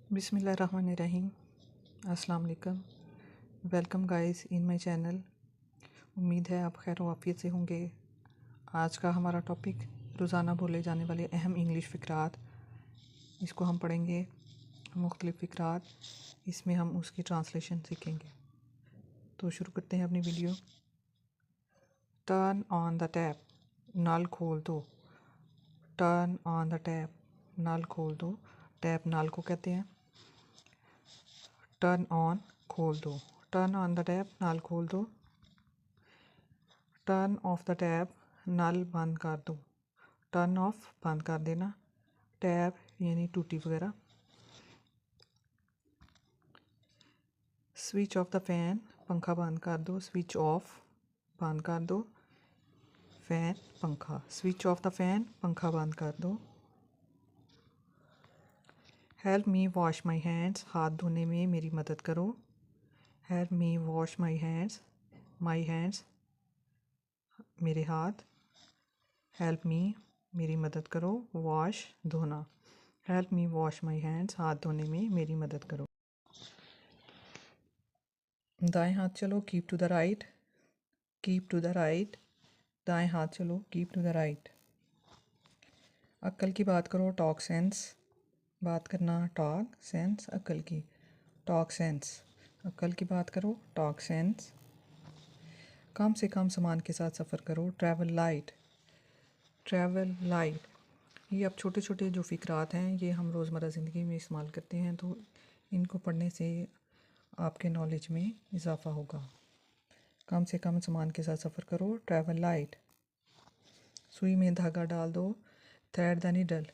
बिस्मिल्लाहिर्रहमानिर्रहीम। अस्सलाम वालेकुम। Welcome guys in my channel. उम्मीद है आप खैर वाफियत से होंगे। आज का हमारा टॉपिक रोज़ाना बोले जाने वाले अहम इंग्लिश फ़िक्रात। इसको हम पढ़ेंगे मुख्तलिफ़ फ़िक्रात, इसमें हम उसकी ट्रांसलेशन सीखेंगे। तो शुरू करते हैं अपनी video. Turn on the tap, नल खोल दो। टर्न ऑन द टैप, नल खोल दो। टैप नल को कहते हैं। टर्न ऑन खोल दो। टर्न ऑन द टैप, नल खोल दो। टर्न ऑफ द टैप, नल बंद कर दो। टर्न ऑफ बंद कर देना। टैप यानी टूटी वगैरह। स्विच ऑफ द फैन, पंखा बंद कर दो। स्विच ऑफ बंद कर दो। फैन पंखा। स्विच ऑफ द फैन, पंखा बंद कर दो। Help me wash my hands, हाथ धोने में मेरी मदद करो। Help me wash my hands, my hands मेरे हाथ। हेल्प मी मेरी मदद करो। वॉश धोना। Help me wash my hands, हाथ धोने में मेरी मदद करो। दाएं हाथ चलो, keep to the right. Keep to the right, दाएं हाथ चलो, कीप टू द राइट। अक्ल की बात करो, टॉक सेंस। बात करना, टॉक सेंस अक्ल की। टॉक सेंस अक्ल की बात करो, टॉक सेंस। कम से कम सामान के साथ सफ़र करो, ट्रैवल लाइट। Travel light. ये अब छोटे छोटे जो फ़िक्रात हैं ये हम रोज़मर्रा ज़िंदगी में इस्तेमाल करते हैं, तो इनको पढ़ने से आपके नॉलेज में इजाफ़ा होगा। कम से कम सामान के साथ सफ़र करो, ट्रैवल लाइट। सुई में धागा डाल दो, थ्रेड द नीडल।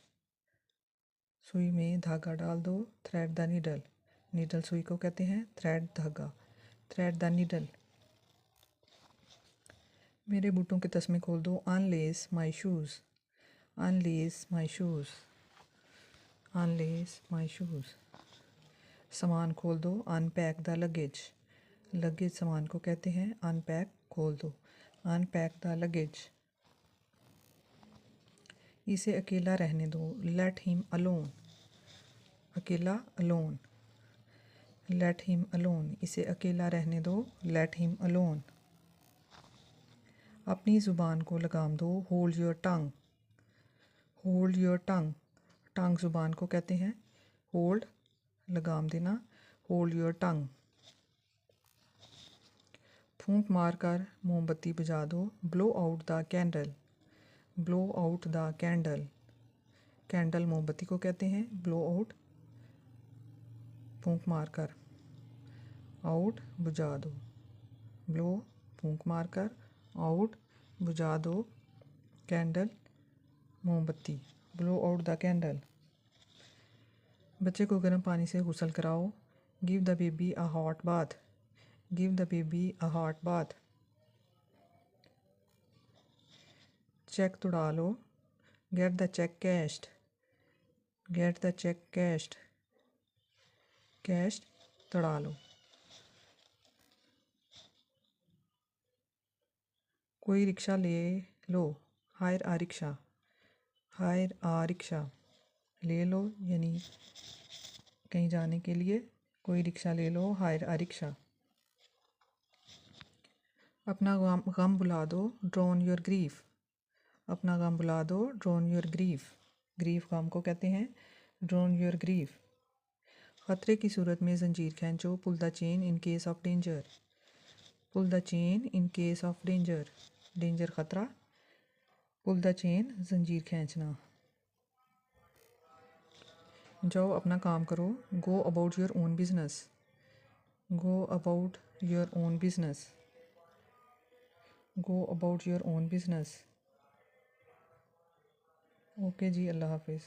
सुई में धागा डाल दो, थ्रेड द नीडल। नीडल सुई को कहते हैं, थ्रेड धागा। Thread the needle. मेरे बूटों के तस्मे खोल दो, अनलेस माई शूज़। अनलेस माई शूज़। अनलेस माई शूज़। सामान खोल दो, अनपैक द लगेज। लगेज सामान को कहते हैं, अनपैक खोल दो। Unpack the luggage. इसे अकेला रहने दो, लेट हिम अलोन। अकेला अलोन। Let him alone. इसे अकेला रहने दो, लेट हिम अलोन। अपनी ज़ुबान को लगाम दो, hold your tongue. Hold your tongue. Tongue ज़ुबान को कहते हैं, होल्ड लगाम देना, होल्ड योर टंग। फूंक मार कर मोमबत्ती बुझा दो, blow out the candle. Blow out the candle. Candle मोमबत्ती को कहते हैं, ब्लो आउट फूंक मार कर, आउट बुझा दो। ब्लो फूंक मार कर, आउट बुझा दो। कैंडल मोमबत्ती, ब्लो आउट द कैंडल। बच्चे को गर्म पानी से गुसल कराओ, give the baby a hot bath. Give the baby a hot bath. Cheque तुड़ा लो, get the cheque cashed. Get the cheque cashed. Cash तुड़ा लो। कोई रिक्शा ले लो, hire a rickshaw. Hire a rickshaw. ले लो यानी कहीं जाने के लिए कोई रिक्शा ले लो, हायर आ रिक्शा। अपना गम बुला दो, ड्रोन योर ग्रीफ। अपना गम बुला दो, ड्रोन योर ग्रीफ। ग्रीफ गम को कहते हैं, ड्रोन योर ग्रीफ। ख़तरे की सूरत में जंजीर खींचो, pull the chain in case of danger. Pull the chain in case of danger. Danger ख़तरा, पुल द चेन जंजीर खींचना। जाओ अपना काम करो, go about your own business. Go about your own business. Go about your own business. Okay जी, अल्लाह हाफिज़।